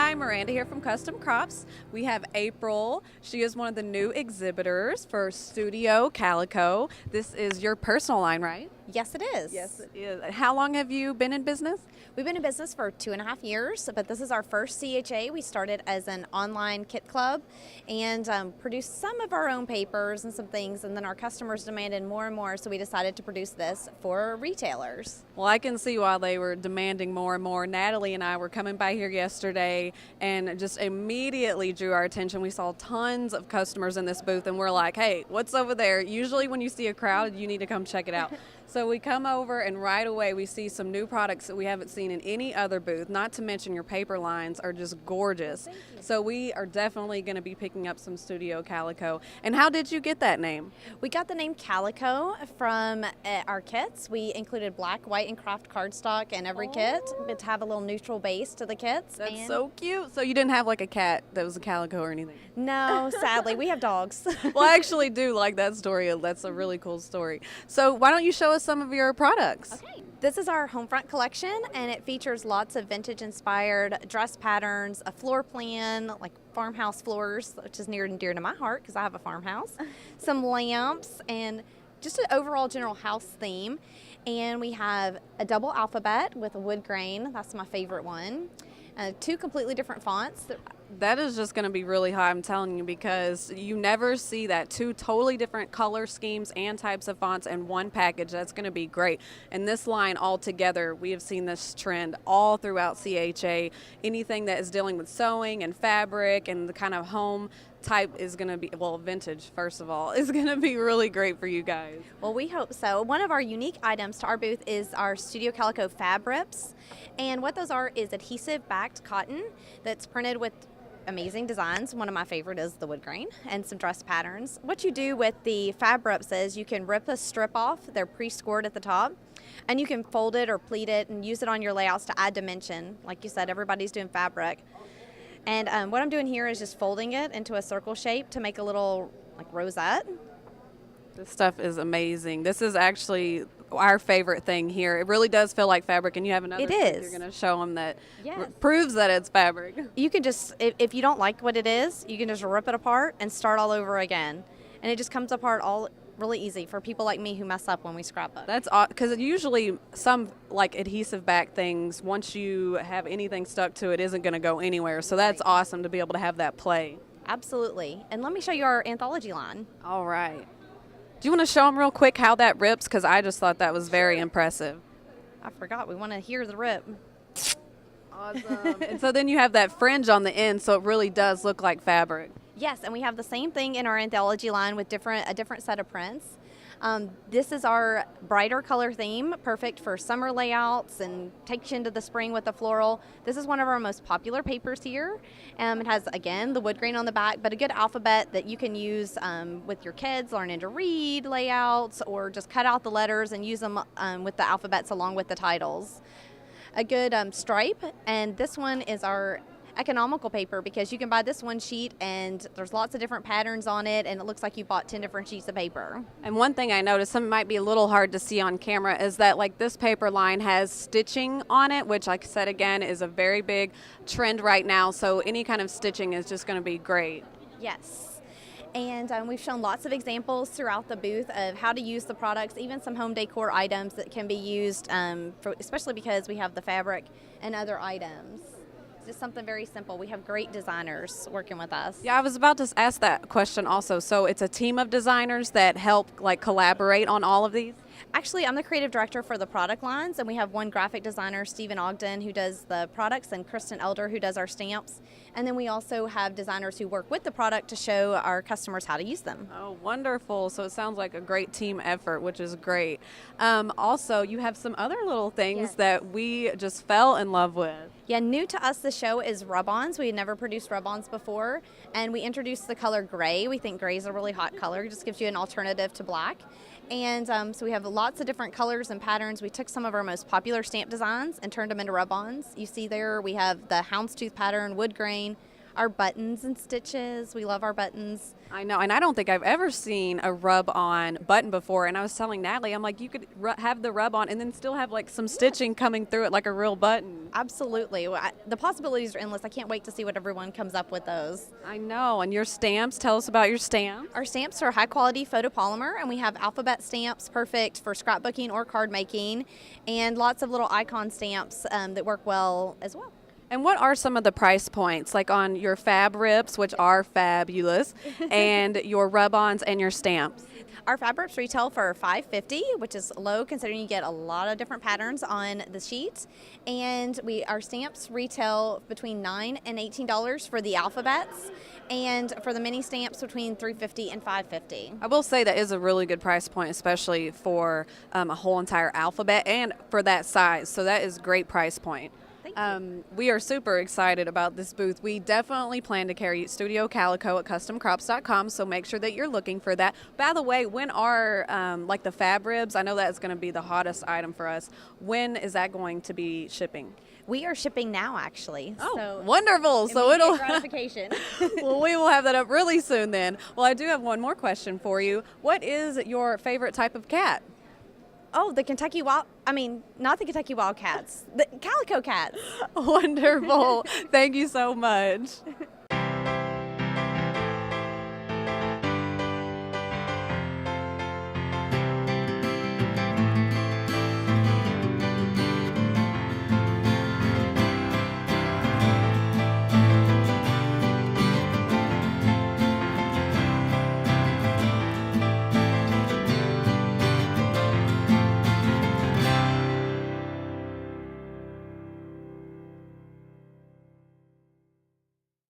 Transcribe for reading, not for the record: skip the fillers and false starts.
Hi, Miranda here from Custom Crops. We have April. She is one of the new exhibitors for Studio Calico. This is your personal line, right? Yes, it is. Yes, it is. How long have you been in business? We've been in business for 2.5 years, but this is our first CHA. We started as an online kit club and produced some of our own papers and some things, and then our customers demanded more and more, so we decided to produce this for retailers. Well, I can see why they were demanding more and more. Natalie and I were coming by here yesterday and just immediately drew our attention. We saw tons of customers in this booth, and we're like, hey, what's over there? Usually when you see a crowd, you need to come check it out. So we come over, and right away we see some new products that we haven't seen in any other booth, not to mention your paper lines are just gorgeous. So we are definitely going to be picking up some Studio Calico. And how did you get that name? We got the name Calico from our kits. We included black, white, and craft cardstock in every kit, but to have a little neutral base to the kits. That's so cute. So you didn't have like a cat that was a calico or anything? No, sadly, we have dogs. Well, I actually do like that story. That's a really cool story. So why don't you show us some of your products? Okay. This is our home front collection, and it features lots of vintage inspired dress patterns, a floor plan, like farmhouse floors, which is near and dear to my heart because I have a farmhouse, some lamps, and just an overall general house theme. And we have a double alphabet with a wood grain. That's my favorite one. Two completely different fonts. That is just going to be really high, I'm telling you, because you never see that. Two totally different color schemes and types of fonts in one package. That's going to be great. And this line altogether, we have seen this trend all throughout CHA. Anything that is dealing with sewing and fabric and the kind of home type is going to be, well, vintage, first of all, is going to be really great for you guys. Well, we hope so. One of our unique items to our booth is our Studio Calico fabRips. And what those are is adhesive-backed cotton that's printed with amazing designs. One of my favorite is the wood grain and some dress patterns. What you do with the fabRips is you can rip a strip off. They're pre-scored at the top, and you can fold it or pleat it and use it on your layouts to add dimension. Like you said, everybody's doing fabric. And what I'm doing here is just folding it into a circle shape to make a little like rosette. This stuff is amazing. This is actually our favorite thing here. It really does feel like fabric, and you have another thing you're going to show them that proves that it's fabric. You can just, if you don't like what it is, you can just rip it apart and start all over again. And it just comes apart all really easy for people like me who mess up when we scrap it. That's because usually some like adhesive back things, once you have anything stuck to it, isn't going to go anywhere. So that's awesome to be able to have that play. Absolutely. And let me show you our anthology line. All right. Do you want to show them real quick how that rips? Because I just thought that was very impressive. I forgot. We want to hear the rip. Awesome. And so then you have that fringe on the end, so it really does look like fabric. Yes, and we have the same thing in our anthology line with a different set of prints. This is our brighter color theme, perfect for summer layouts and takes you into the spring with the floral. This is one of our most popular papers here. It has, again, the wood grain on the back, but a good alphabet that you can use with your kids, learning to read layouts, or just cut out the letters and use them with the alphabets along with the titles. A good stripe, and this one is our economical paper because you can buy this one sheet and there's lots of different patterns on it, and it looks like you bought 10 different sheets of paper. And one thing I noticed, something might be a little hard to see on camera, is that like this paper line has stitching on it, which like I said again is a very big trend right now, so any kind of stitching is just going to be great. Yes. And we've shown lots of examples throughout the booth of how to use the products, even some home decor items that can be used, especially because we have the fabric and other items. Just something very simple. We have great designers working with us. Yeah, I was about to ask that question also. So it's a team of designers that help like collaborate on all of these? Actually, I'm the creative director for the product lines, and we have one graphic designer, Stephen Ogden, who does the products, and Kristen Elder, who does our stamps. And then we also have designers who work with the product to show our customers how to use them. Oh, wonderful. So it sounds like a great team effort, which is great. Also, you have some other little things that we just fell in love with. Yeah, new to us this show is rub-ons. We had never produced rub-ons before, and we introduced the color gray. We think gray is a really hot color. It just gives you an alternative to black. And so we have lots of different colors and patterns. We took some of our most popular stamp designs and turned them into rub-ons. You see there we have the houndstooth pattern, wood grain, Our buttons and stitches, we love our buttons. I know, and I don't think I've ever seen a rub-on button before. And I was telling Natalie, I'm like, you could have the rub-on and then still have like some stitching coming through it like a real button. Absolutely. The possibilities are endless. I can't wait to see what everyone comes up with those. I know, and your stamps, tell us about your stamps. Our stamps are high quality photopolymer, and we have alphabet stamps, perfect for scrapbooking or card making, and lots of little icon stamps that work well as well. And what are some of the price points, like on your fabRips, which are fabulous, and your rub-ons and your stamps? Our fabRips retail for $5.50, which is low considering you get a lot of different patterns on the sheet. And our stamps retail between $9 and $18 for the alphabets, and for the mini stamps between $3.50 and $5.50. I will say that is a really good price point, especially for a whole entire alphabet and for that size. So that is a great price point. We are super excited about this booth. We definitely plan to carry Studio Calico at customcrops.com, so make sure that you're looking for that. By the way, when are like the fabRips? I know that's going to be the hottest item for us. When is that going to be shipping? We are shipping now, actually. Oh, so wonderful. So it'll gratification. Well, we will have that up really soon then. Well, I do have one more question for you. What is your favorite type of cat? Oh, not the Kentucky Wildcats, the Calico cats. Wonderful. Thank you so much.